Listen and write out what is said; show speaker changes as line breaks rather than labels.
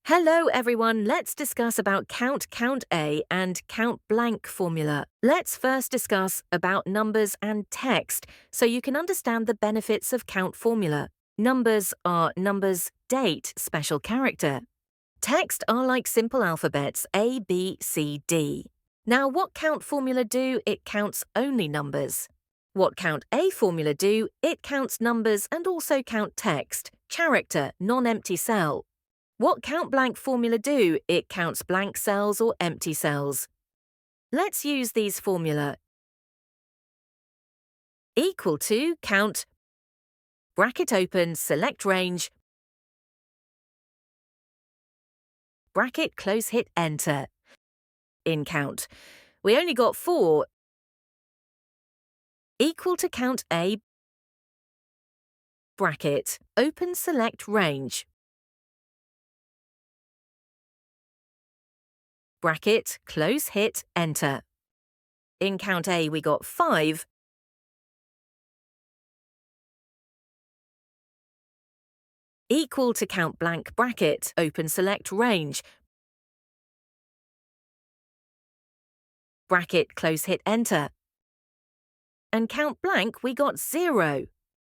Hello everyone, let's discuss about count A and count blank formula. Let's first discuss about numbers and text so you can understand the benefits of count formula. Numbers are numbers, date, special character. Text are like simple alphabets A, B, C, D. Now what count formula do? It counts only numbers. What count A formula do? It counts numbers and also count text, character, non-empty cell. What count blank formula do? It counts blank cells or empty cells. Let's use these formula. Equal to count, bracket open, select range, bracket close, hit enter. In count, we only got 4. Equal to count A, bracket, open, select range. Bracket, close, hit, enter. In count A, we got 5. Equal to count blank bracket, open, select range. Bracket, close, hit enter. And count blank, we got 0.